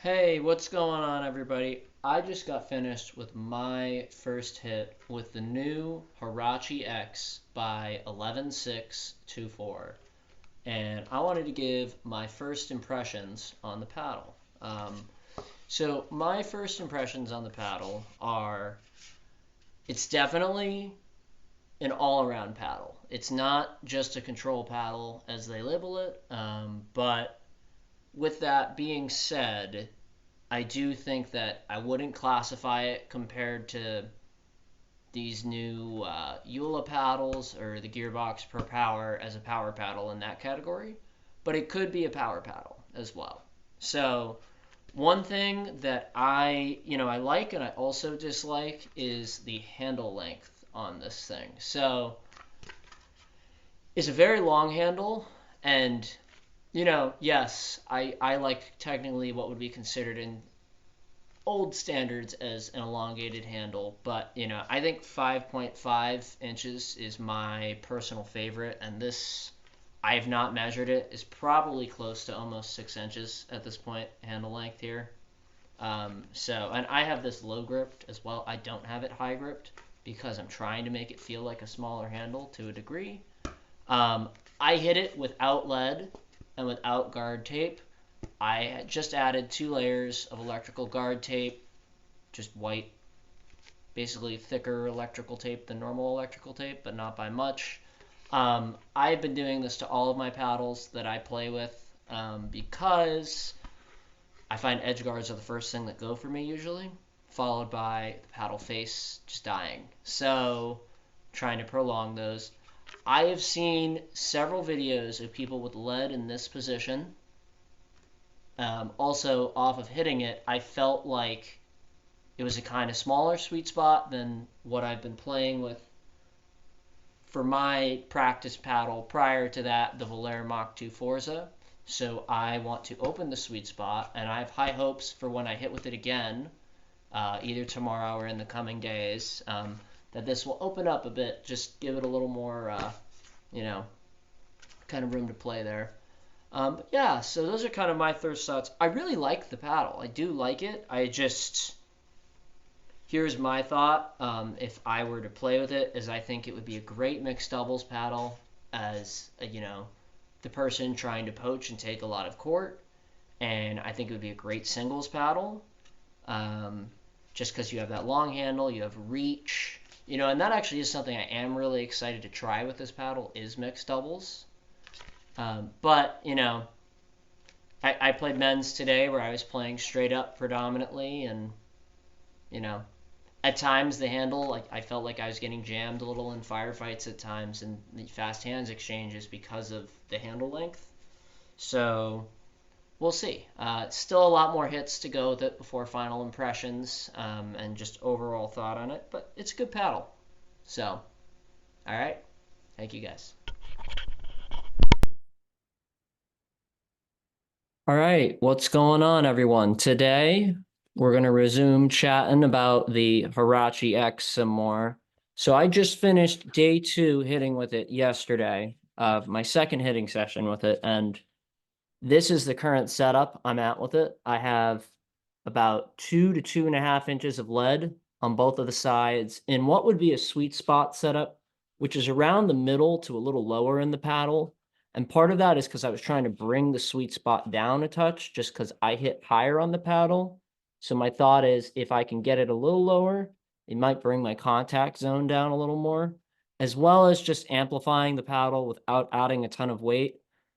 Hey, what's going on, everybody? I just got finished with my first hit with the new Hurache X by 11.624, and I wanted to give my first impressions on the paddle. So, my first impressions on the paddle are it's definitely an all around paddle. It's not just a control paddle as they label it, but with that being said, I do think that I wouldn't classify it compared to these new EULA paddles or the Gearbox Pro Power as a power paddle in that category, but it could be a power paddle as well. So one thing that I like and I also dislike is the handle length on this thing. So it's a very long handle, and yes, I like technically what would be considered in old standards as an elongated handle, but I think 5.5 inches is my personal favorite, and this I have not measured it is probably close to almost 6 inches at this point handle length here. And I have this low gripped as well. I don't have it high gripped because I'm trying to make it feel like a smaller handle to a degree. Um, I hit it without lead and without guard tape. I just added 2 layers of electrical guard tape, just white, basically thicker electrical tape than normal electrical tape, but not by much. I've been doing this to all of my paddles that I play with because I find edge guards are the first thing that go for me usually, followed by the paddle face just dying. So, trying to prolong those. I have seen several videos of people with lead in this position. Also, off of hitting it, I felt like it was a kind of smaller sweet spot than what I've been playing with for my practice paddle prior to that, the Valera Mach 2 Forza. So I want to open the sweet spot, and I have high hopes for when I hit with it again, either tomorrow or in the coming days, that this will open up a bit, just give it a little more, you know, kind of room to play there. But yeah, so those are kind of my first thoughts. I really like the paddle. I do like it. Here's my thought. If I were to play with it, is I think it would be a great mixed doubles paddle as the person trying to poach and take a lot of court, and I think it would be a great singles paddle. Um, just because you have that long handle, you have reach, and that actually is something I am really excited to try with this paddle is mixed doubles. But I played men's today where I was playing straight up predominantly, and you know, at times the handle, like I felt like I was getting jammed a little in firefights at times and the fast hands exchanges because of the handle length. So we'll see. Still a lot more hits to go with it before final impressions and just overall thought on it, but it's a good paddle. So, all right. Thank you guys. All right, what's going on, everyone? Today, we're going to resume chatting about the Hurache X some more. So I just finished day 2 hitting with it yesterday of my second hitting session with it, and this is the current setup I'm at with it. I have about 2 to 2.5 inches of lead on both of the sides in what would be a sweet spot setup, which is around the middle to a little lower in the paddle. And part of that is because I was trying to bring the sweet spot down a touch just because I hit higher on the paddle. So my thought is if I can get it a little lower, it might bring my contact zone down a little more, as well as just amplifying the paddle without adding a ton of weight.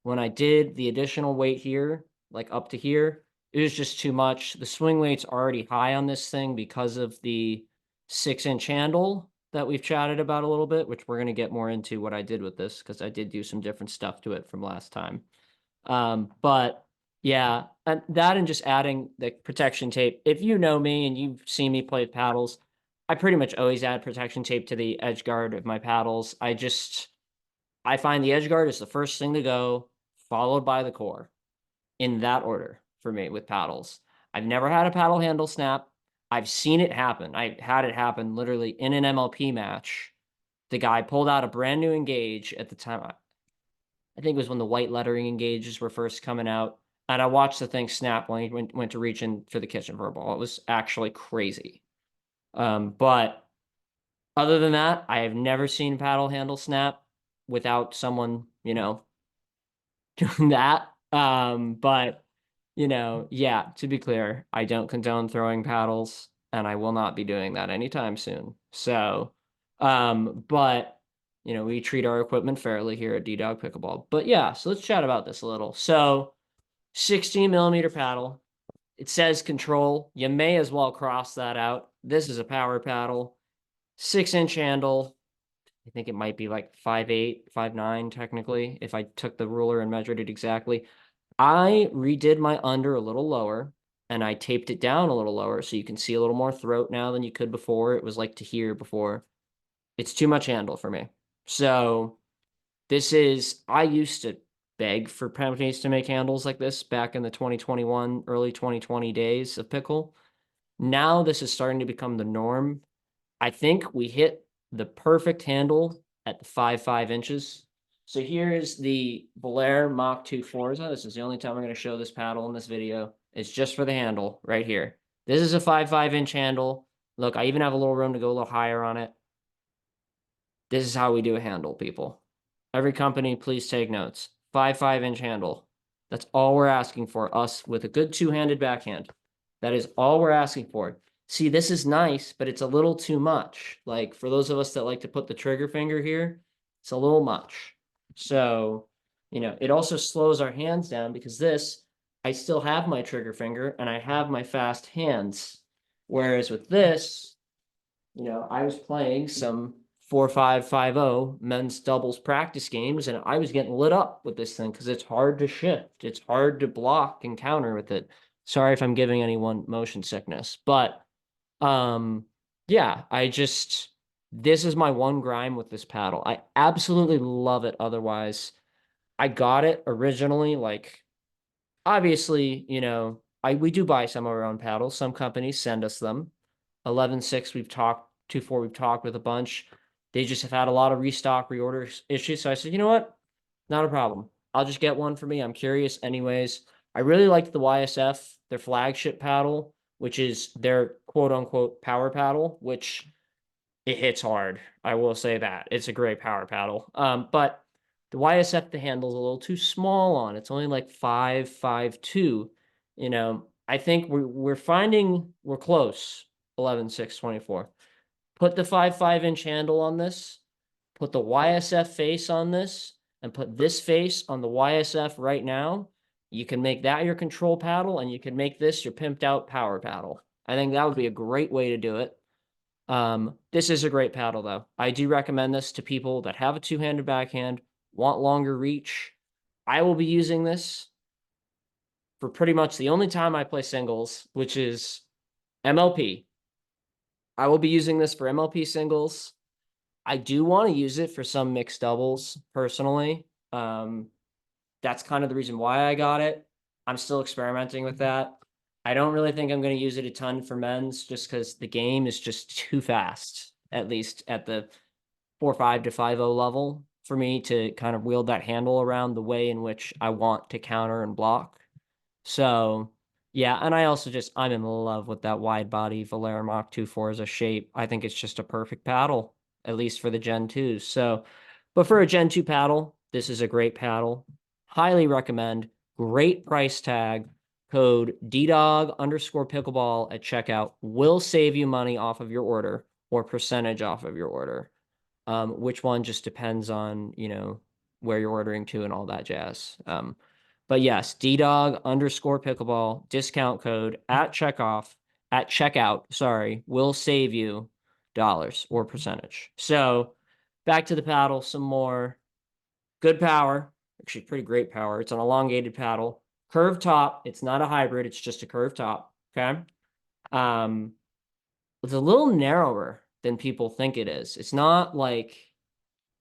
When I did the additional weight here, like up to here, it was just too much. The swing weight's already high on this thing because of the 6-inch handle that we've chatted about a little bit, which we're going to get more into what I did with this because I did do some different stuff to it from last time. But yeah, and that and just adding the protection tape. If you know me and you've seen me play with paddles, I pretty much always add protection tape to the edge guard of my paddles. I find the edge guard is the first thing to go, followed by the core in that order for me with paddles. I've never had a paddle handle snap. I've seen it happen. I had it happen literally in an MLP match. The guy pulled out a brand new engage at the time. I think it was when the white lettering engages were first coming out. And I watched the thing snap when he went to reach in for the kitchen for a ball. It was actually crazy. But other than that, I have never seen paddle handle snap without someone, doing that. But yeah, to be clear, I don't condone throwing paddles, and I will not be doing that anytime soon. So, but we treat our equipment fairly here at DDOG Pickleball. But yeah, so let's chat about this a little. So, 16 millimeter paddle. It says control. You may as well cross that out. This is a power paddle, 6-inch handle. I think it might be like 5'8", 5'9", technically, if I took the ruler and measured it exactly. I redid my under a little lower and I taped it down a little lower so you can see a little more throat now than you could before. It was like to here before. It's too much handle for me. So I used to beg for companies to make handles like this back in the 2021, early 2020 days of pickle. Now this is starting to become the norm. I think we hit the perfect handle at the 5 inches. So here is the Belair Mach 2 Forza. This is the only time I'm going to show this paddle in this video. It's just for the handle right here. This is a 5.5-inch handle. Look, I even have a little room to go a little higher on it. This is how we do a handle, people. Every company, please take notes. 5.5-inch handle. That's all we're asking for, us with a good two-handed backhand. That is all we're asking for. See, this is nice, but it's a little too much. Like, for those of us that like to put the trigger finger here, it's a little much. So, it also slows our hands down because I still have my trigger finger and I have my fast hands. Whereas with this, I was playing some 4-5-5-0 men's doubles practice games, and I was getting lit up with this thing because it's hard to shift. It's hard to block and counter with it. Sorry if I'm giving anyone motion sickness, but yeah, this is my one grime with this paddle. I absolutely love it otherwise. I got it originally, like obviously, we do buy some of our own paddles. Some companies send us them. 11.6 we've talked, 2.4 we've talked with a bunch. They just have had a lot of restock reorder issues. So I said, you know what? Not a problem. I'll just get one for me. I'm curious anyways. I really liked the YSF, their flagship paddle, which is their quote unquote power paddle, which it hits hard. I will say that. It's a great power paddle. But the YSF, the handle's a little too small on. It's only like 5.52. I think we're finding we're close. 11.6.24. Put the 5.5-inch handle on this, put the YSF face on this, and put this face on the YSF right now. You can make that your control paddle, and you can make this your pimped out power paddle. I think that would be a great way to do it. This is a great paddle, though. I do recommend this to people that have a two-handed backhand, want longer reach. I will be using this for pretty much the only time I play singles, which is MLP. I will be using this for MLP singles. I do want to use it for some mixed doubles personally. That's kind of the reason why I got it. I'm still experimenting with that. I don't really think I'm going to use it a ton for men's just because the game is just too fast, at least at the 4.5 to 5.0 level for me to kind of wield that handle around the way in which I want to counter and block. So yeah, and I also I'm in love with that wide body Valera Mach 2 Forza shape. I think it's just a perfect paddle, at least for the Gen 2s. So, but for a Gen 2 paddle, this is a great paddle. Highly recommend. Great price tag. Code DDOG_pickleball at checkout will save you money off of your order or percentage off of your order. Which one just depends on, where you're ordering to and all that jazz. But yes, DDOG_pickleball discount code at checkout, sorry, will save you dollars or percentage. So back to the paddle, some more good power, actually pretty great power. It's an elongated paddle, curved top. It's not a hybrid. It's just a curved top. Okay. It's a little narrower than people think it is. It's not like,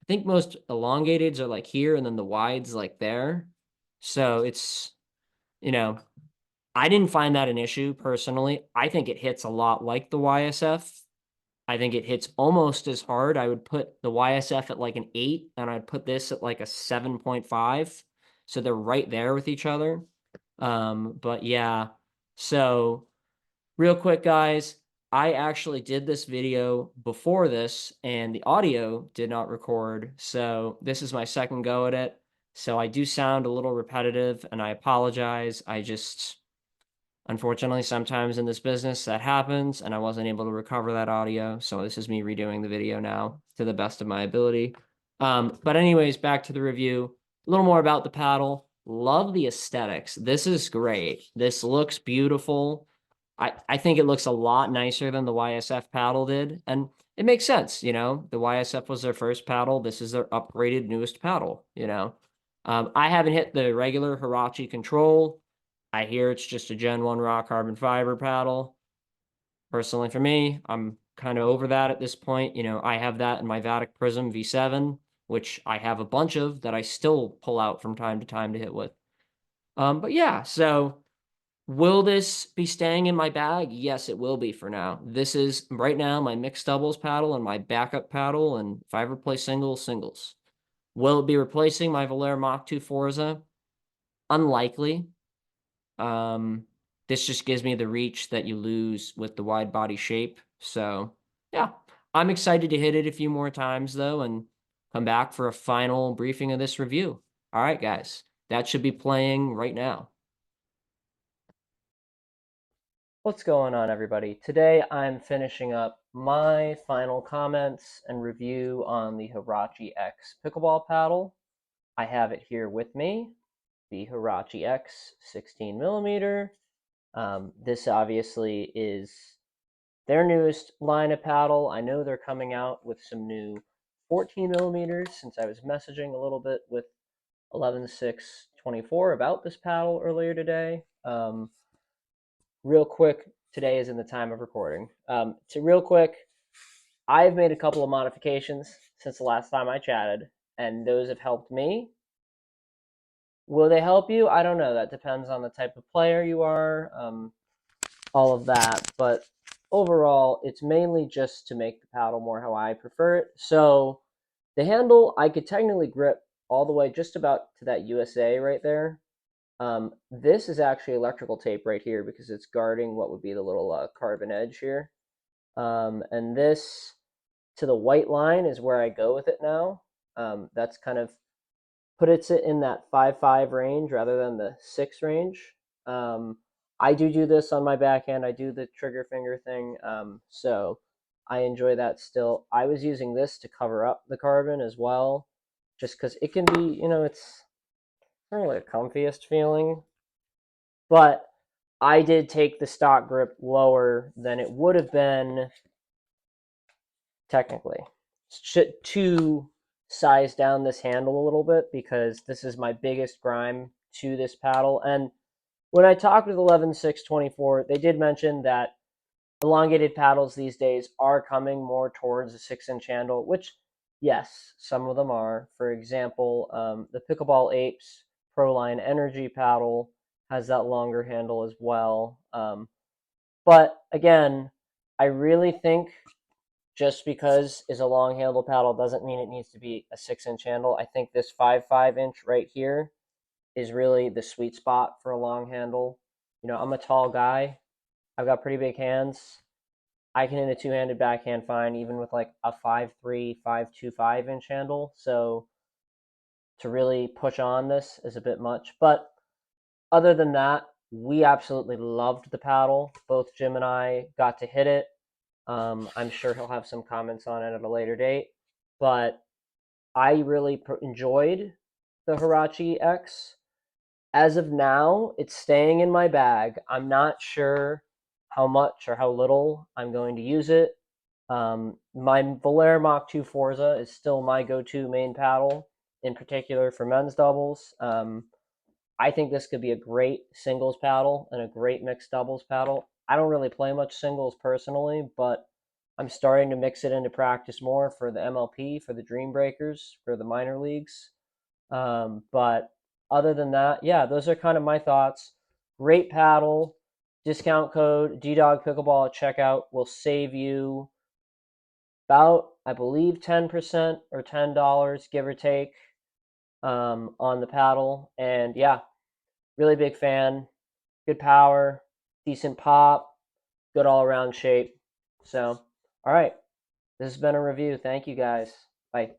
I think most elongateds are like here and then the wide's like there. So you know, I didn't find that an issue personally. I think it hits a lot like the YSF. I think it hits almost as hard. I would put the YSF at like an 8 and I'd put this at like a 7.5. So they're right there with each other. But yeah, so real quick, guys, I actually did this video before this and the audio did not record. So this is my second go at it. So I do sound a little repetitive and I apologize. I just, unfortunately, sometimes in this business that happens and I wasn't able to recover that audio. So this is me redoing the video now to the best of my ability. But anyways, back to the review. A little more about the paddle. Love the aesthetics. This is great. This looks beautiful. I think it looks a lot nicer than the YSF paddle did. And it makes sense, you know. The YSF was their first paddle. This is their upgraded newest paddle, you know. I haven't hit the regular Hurache control. I hear it's just a Gen 1 raw carbon fiber paddle. Personally, for me, I'm kind of over that at this point. You know, I have that in my Vatic Prism V7, which I have a bunch of that I still pull out from time to time to hit with. But yeah, so will this be staying in my bag? Yes, it will be for now. This is right now my mixed doubles paddle and my backup paddle, and if I ever play singles, singles. Will it be replacing my Valère Mach 2 Forza? Unlikely. Um, this just gives me the reach that you lose with the wide body shape. So yeah, I'm excited to hit it a few more times though and come back for a final briefing of this review. All right, guys, that should be playing right now. What's going on, everybody? Today I'm finishing up my final comments and review on the Hurache X pickleball paddle. I have it here with me, the Hurache X 16 millimeter. This obviously is their newest line of paddle. I know they're coming out with some new 14 millimeters since I was messaging a little bit with 11.6.24 about this paddle earlier today. Real quick, today is in the time of recording. Real quick, I've made a couple of modifications since the last time I chatted, and those have helped me. Will they help you? I don't know. That depends on the type of player you are, all of that. But overall, it's mainly just to make the paddle more how I prefer it. So the handle, I could technically grip all the way just about to that USA right there. This is actually electrical tape right here because it's guarding what would be the little carbon edge here. And this to the white line is where I go with it now. That's kind of puts it in that 5.5 range rather than the 6 range. I do this on my backhand. I do the trigger finger thing. So I enjoy that still. I was using this to cover up the carbon as well, just because it can be, it's not really the comfiest feeling. But I did take the stock grip lower than it would have been technically to size down this handle a little bit because this is my biggest grime to this paddle. And when I talked with 11.6.24, they did mention that elongated paddles these days are coming more towards a 6-inch handle, which, yes, some of them are. For example, the Pickleball Apes Proline Energy paddle has that longer handle as well. But again, I really think just because is a long handle paddle doesn't mean it needs to be a 6-inch handle. I think this 5.5 inch right here is really the sweet spot for a long handle. I'm a tall guy. I've got pretty big hands. I can hit a two-handed backhand fine, even with like a 5.3, 5.2, 5-inch handle. So to really push on this is a bit much. But other than that, we absolutely loved the paddle. Both Jim and I got to hit it. I'm sure he'll have some comments on it at a later date. But I really enjoyed the Hurache X. As of now, it's staying in my bag. I'm not sure how much or how little I'm going to use it. My Valère Mach 2 Forza is still my go-to main paddle, in particular for men's doubles. I think this could be a great singles paddle and a great mixed doubles paddle. I don't really play much singles personally, but I'm starting to mix it into practice more for the MLP, for the Dream Breakers, for the minor leagues. But other than that, yeah, those are kind of my thoughts. Great paddle. Discount code DDOG Pickleball at checkout will save you about, I believe, 10% or $10, give or take, on the paddle. And yeah, Really big fan. Good power, decent pop, good all around shape. So, all right. This has been a review. Thank you guys. Bye.